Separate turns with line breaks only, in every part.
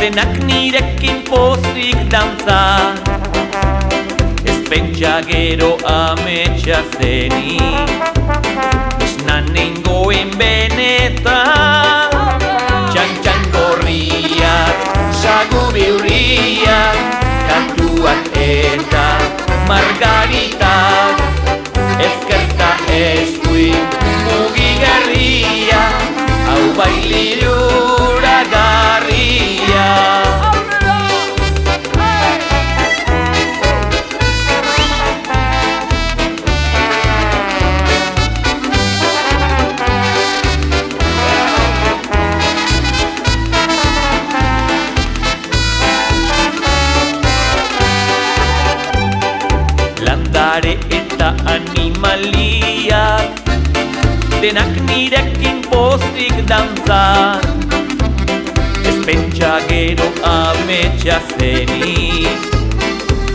Denak nirekin pozik dantza, ez pentsa gero ametsa zenik, esnan nengoen benetan. Txan-txan gorriak, sagu biurriak, kantuak eta margaritak, ezkerta eskuin mugigarria, hau bai liluragarria. Landare eta animaliak, denak nirekin pozik dantza, ez pentsa gero ametsa zenik,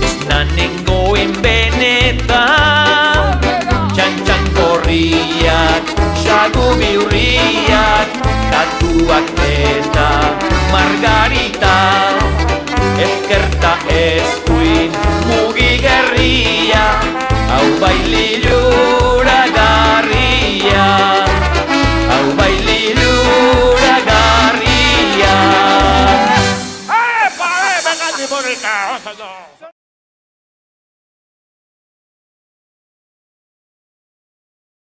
esnan nengoen benetan. Txan-txan gorriak, sagu biurriak, katuak eta margaritak, ezkerta eskuin mugigarria, hau bai liluragarria, hau bai liluragarria.
¡Venga, Timónica!